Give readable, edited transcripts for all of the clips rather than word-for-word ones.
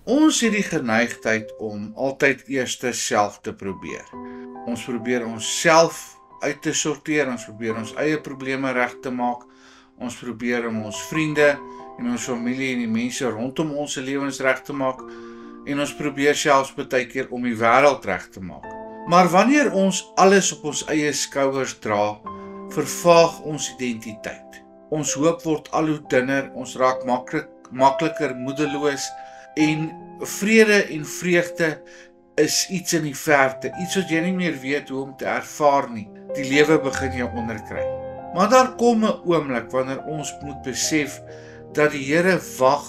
Ons het die geneigtheid om altyd eers self te probeer. Ons probeer onsself uit te sorteer, ons probeer ons eie probleme reg te maak, ons probeer om ons vriende en ons familie en die mense rondom ons se lewens reg te maak, en ons probeer selfs baie keer om die wêreld reg te maak. Maar wanneer ons alles op ons eie skouers dra, vervaag ons identiteit. Ons hoop word al hoe dunner, ons raak makliker moedeloos, en vrede en vreugde is iets in die verte, iets wat jy nie meer weet hoe om te ervaar nie. Die lewe begin jou onderkry. Maar daar kom 'n oomblik wanneer ons moet besef dat die Here wag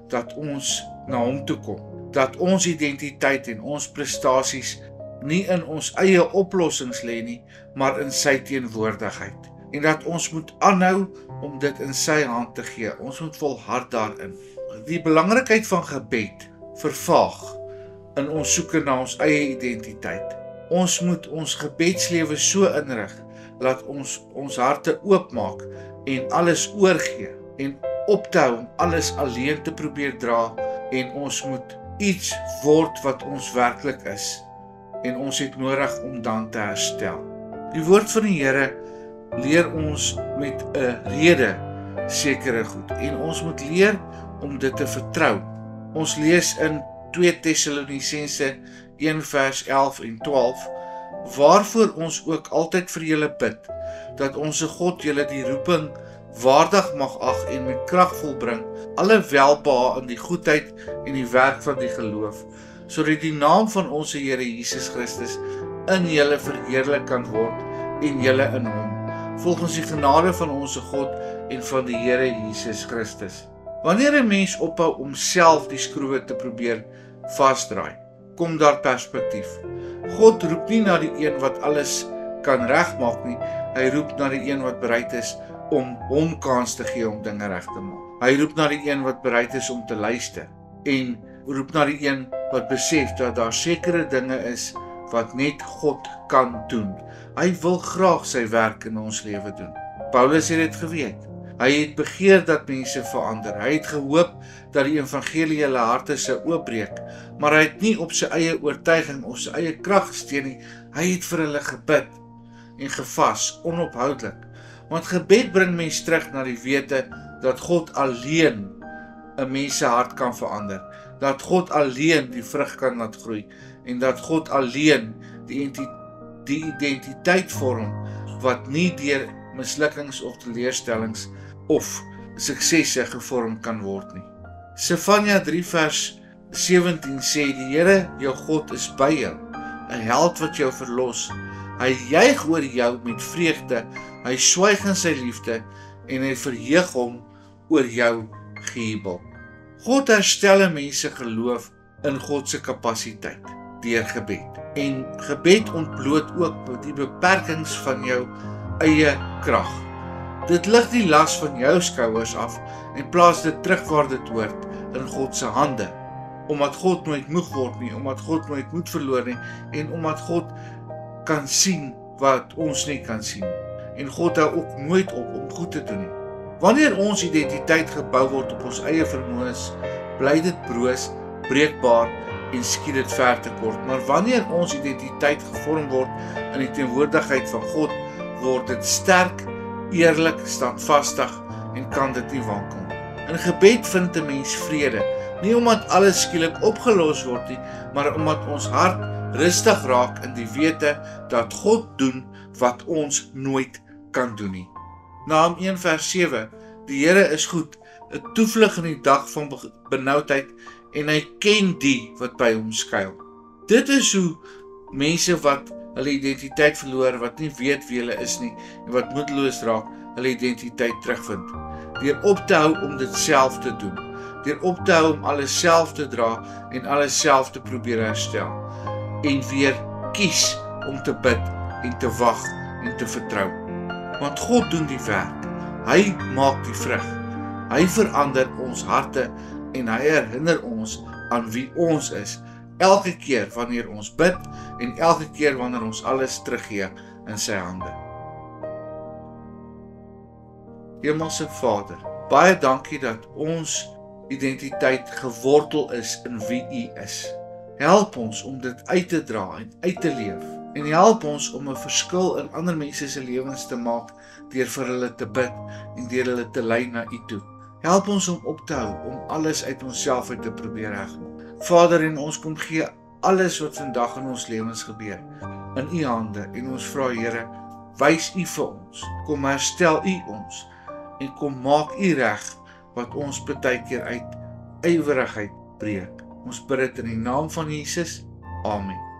dat ons na hom toe kom, dat ons identiteit en ons prestasies nie in ons eie oplossings lê nie, maar in sy teenwoordigheid. En dat ons moet aanhou om dit in sy hand te gee. Ons moet volhard daarin. Die belangrikheid van gebed vervaag in ons soeke na ons eie identiteit. Ons moet ons gebedslewe so inrig dat ons harte oopmaak en alles oorgee en op te hou om alles alleen te probeer dra, en ons moet iets word wat ons werklik is, en ons het nodig om dan te herstel. Die woord van die Here leer ons met 'n rede sekere goed, en ons moet leer om dit te vertrou. Ons lees in 2 Tessalonisense 1 vers 11 en 12, waarvoor ons ook altyd vir julle bid, dat onse God julle die roeping waardig mag ag en met krag volbring, alle welbehae in die goedheid en die werk van die geloof, sodat die naam van onse Here Jesus Christus in julle verheerlik kan word en julle in hom, volgens die genade van onse God en van die Here Jesus Christus. Wanneer 'n mens ophou om self die skroewe te probeer vasdraai, kom daar perspektief. God roep nie na die een wat alles kan regmaak nie, hy roep na die een wat bereid is om hom kans te gee om dinge reg te maak. Hy roep na die een wat bereid is om te luister, en roep na die een wat besef dat daar sekere dinge is wat net God kan doen. Hy wil graag sy werk in ons lewe doen. Paulus het dit geweet. Hy het begeer dat mense verander. Hy het gehoop dat die evangelie hulle harte sou oopbreek, maar hy het nie op sy eie oortuiging of sy eie krag gesteun nie. Hy het vir hulle gebid en gevas, onophoudelik. Want gebed bring mense terug na die wete dat God alleen 'n mens se hart kan verander, dat God alleen die vrug kan laat groei, en dat God alleen die identiteit vorm wat nie deur mislukkings of teleurstellings of suksesse gevorm kan word nie. Sefanja 3 vers 17 sê, die Here jou God is by jou, 'n held wat jou verlos. Hy juig oor jou met vreugde, hy swyg in sy liefde en hy verheug hom oor jou gejubel. God herstel 'n mens se geloof in God se kapasiteit deur gebed. En gebed ontbloot ook die beperkings van jou eie krag. Dit lig die las van jou skouers af en plaas dit terug waar dit hoort, in God se hande. Omdat God nooit moeg word nie, omdat God nooit moed verloor nie, en omdat God kan sien wat ons nie kan sien. En God hou ook nooit op om goed te doen nie. Wanneer ons identiteit gebou word op ons eie vermoëns, bly dit broos, breekbaar en skiet dit ver te kort. Maar wanneer ons identiteit gevorm word in die teenwoordigheid van God, word dit sterk, eerlik, standvastig en kan dit nie wankel. In gebed vind 'n mens vrede, nie omdat alles skielik opgelos word nie, maar omdat ons hart rustig raak in die wete dat God doen wat ons nooit kan doen nie. Naam 1 vers 7, die Here is goed, 'n toevlug in die dag van benoudheid, en hy ken die wat by hom skuil. Dit is hoe mense wat hulle identiteit verloor, wat nie weet wie hulle is nie, en wat moedeloos raak, hulle identiteit terugvind. Deur op te hou om dit self te doen, deur op te hou om alles self te dra en alles self te probeer herstel, en weer kies om te bid en te wag en te vertrou. Want God doen die werk, hy maak die vrug, hy verander ons harte en hy herinner ons aan wie ons is, elke keer wanneer ons bid en elke keer wanneer ons alles teruggee in sy hande. Hemelse Vader, baie dankie dat ons identiteit gewortel is in wie U is. Help ons om dit uit te dra en uit te leef. En help ons om 'n verskil in ander mense se lewens te maak deur vir hulle te bid en deur hulle te lei na U toe. Help ons om op te hou om alles uit onsself uit te probeer regmaak. Vader, en ons kom gee alles wat vandag in ons lewens gebeur in U hande en ons vra Here, wys U vir ons, kom herstel U ons en kom maak U reg wat ons baie keer uit ywerigheid breek. Ons bid dit in die naam van Jesus. Amen.